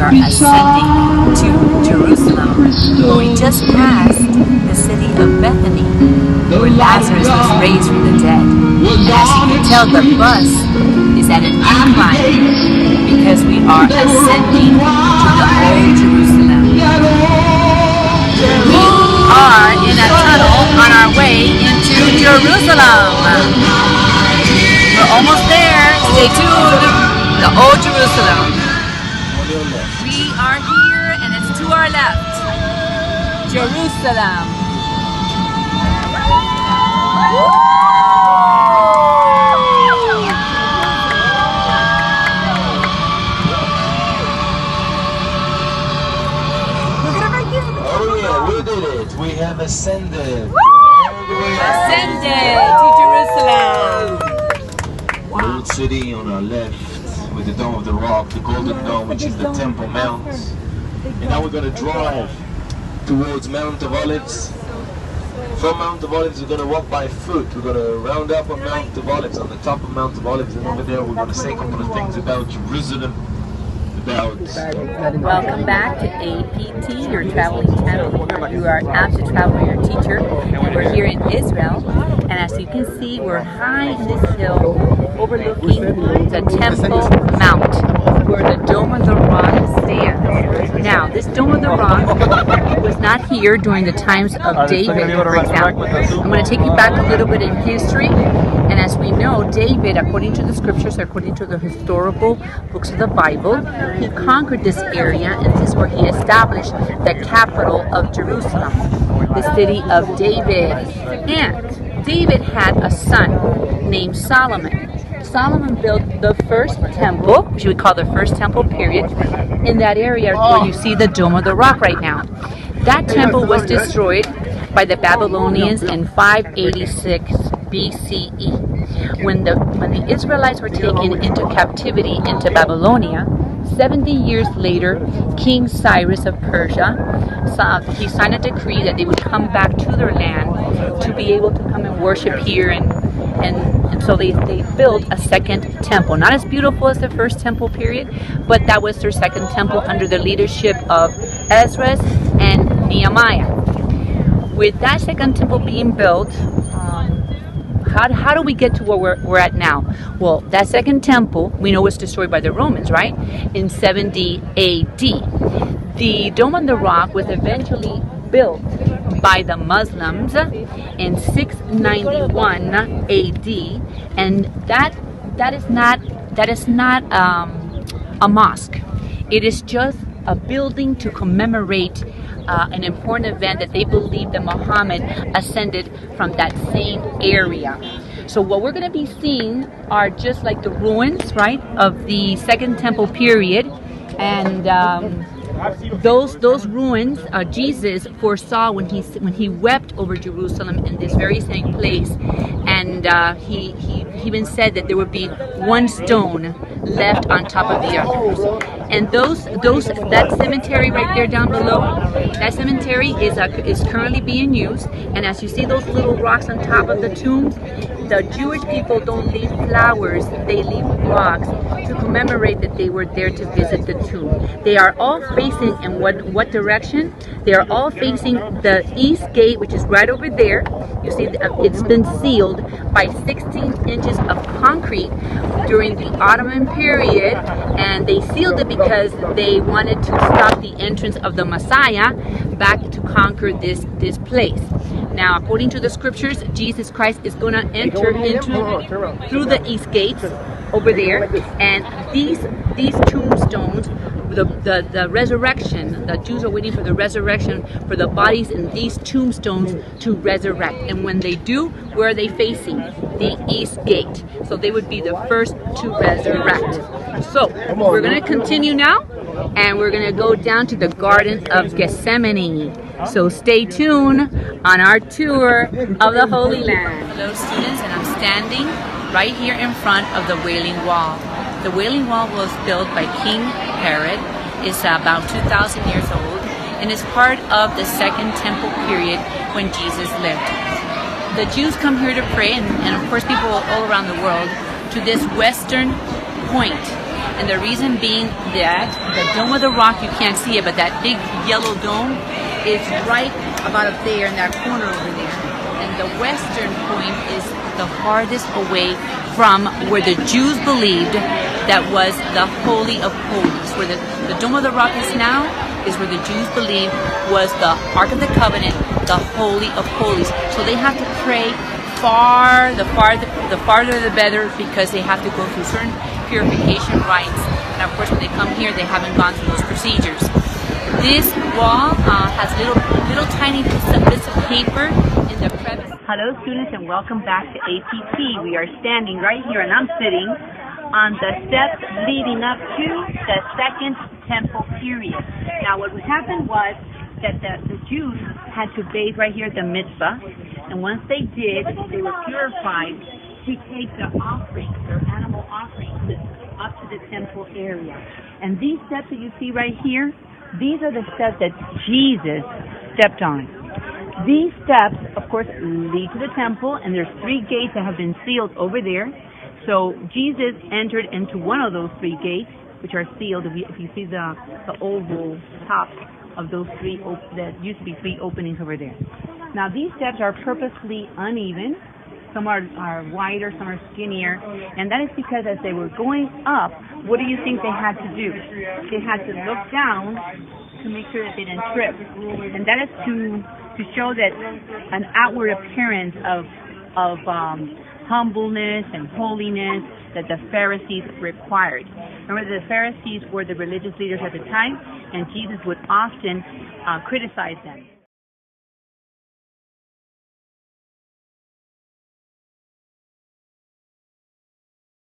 are ascending to Jerusalem. We just passed the city of Bethany, where Lazarus was raised from the dead. And as you can tell, the bus is at an incline because we are ascending to the Old Jerusalem. We are in a tunnel on our way into Jerusalem. We're almost there. Stay tuned. The Old Jerusalem. We are here and it's to our left. Jerusalem. We did it. We have ascended. Ascended to Jerusalem. The old city on our left with the Dome of the Rock, the Golden Dome, which is the Temple Mount. And now we're going to drive towards Mount of Olives. From Mount of Olives, we're going to walk by foot. We're going to round up on Mount of Olives, on the top of Mount of Olives. And over there, we're going to say a couple of things about Jerusalem. Welcome back to APT, your traveling channel. You are out to travel your teacher, and we're here in Israel. And as you can see, we're high in this hill overlooking the Temple Mount, where the Dome of the Rock stands. Now, this Dome of the Rock was not here during the times of David, for example. I'm going to take you back a little bit in history. And as we know, David, according to the scriptures, according to the historical books of the Bible, he conquered this area, and this is where he established the capital of Jerusalem, the city of David. And David had a son named Solomon. Solomon built the first temple, which we call the first temple period, in that area where you see the Dome of the Rock right now. That temple was destroyed by the Babylonians in 586 BCE. When the Israelites were taken into captivity into Babylonia, 70 years later, King Cyrus of Persia, he signed a decree that they would come back to their land to be able to come and worship here, and so they built a second temple. Not as beautiful as the first temple period, but that was their second temple under the leadership of Ezra and Nehemiah. With that second temple being built, how do we get to where we're at now? Well, that second temple, we know, was destroyed by the Romans, right? In 70 AD. The Dome on the Rock was eventually built by the Muslims in 691 AD, and that is not a mosque. It is just a building to commemorate an important event that they believe that Muhammad ascended from that same area. So what we're going to be seeing are just like the ruins, right, of the Second Temple period, and those ruins Jesus foresaw when he wept over Jerusalem in this very same place, and he even said that there would be one stone left on top of the others. And that cemetery right there down below, that cemetery is currently being used. And as you see those little rocks on top of the tombs, the Jewish people don't leave flowers, they leave rocks to commemorate that they were there to visit the tomb. They are all facing in what direction? They are all facing the east gate, which is right over there. You see, it's been sealed by 16 inches of concrete during the Ottoman period, and they sealed it because they wanted to stop the entrance of the Messiah back to conquer this place. Now, according to the scriptures, Jesus Christ is going to enter through the east gates over there, and these tombstones, the resurrection, the Jews are waiting for the resurrection for the bodies in these tombstones to resurrect. And when they do, where are they facing? The east gate. So they would be the first to resurrect. So we're going to continue now, and we're going to go down to the Garden of Gethsemane. So stay tuned on our tour of the Holy Land. Hello students, and I'm standing right here in front of the Wailing Wall. The Wailing Wall was built by King Herod. It's about 2,000 years old, and is part of the Second Temple period when Jesus lived. The Jews come here to pray, and of course people all around the world, to this western point. And the reason being that the Dome of the Rock, you can't see it, but that big yellow dome is right about up there in that corner over there. And the western point is the farthest away from where the Jews believed that was the Holy of Holies. Where the Dome of the Rock is now is where the Jews believed was the Ark of the Covenant, the Holy of Holies. So they have to pray the farther the better, because they have to go through certain purification rites. And of course, when they come here, they haven't gone through those procedures. This wall has little tiny bits of paper in the crevice. Hello students, and welcome back to APT. We are standing right here, and I'm sitting on the steps leading up to the Second Temple period. Now what happened was that the Jews had to bathe right here at the mitzvah, and once they did, they were purified to take the offerings, their animal offerings, up to the temple area. And these steps that you see right here, these are the steps that Jesus stepped on. These steps, of course, lead to the temple, and there's 3 gates that have been sealed over there. So Jesus entered into one of those 3 gates, which are sealed. If you see the oval top of those 3, that used to be 3 openings over there. Now these steps are purposely uneven. Some are wider, some are skinnier, and that is because as they were going up, what do you think they had to do? They had to look down to make sure that they didn't trip, and that is to show that an outward appearance of humbleness and holiness that the Pharisees required. Remember, the Pharisees were the religious leaders at the time, and Jesus would often criticize them.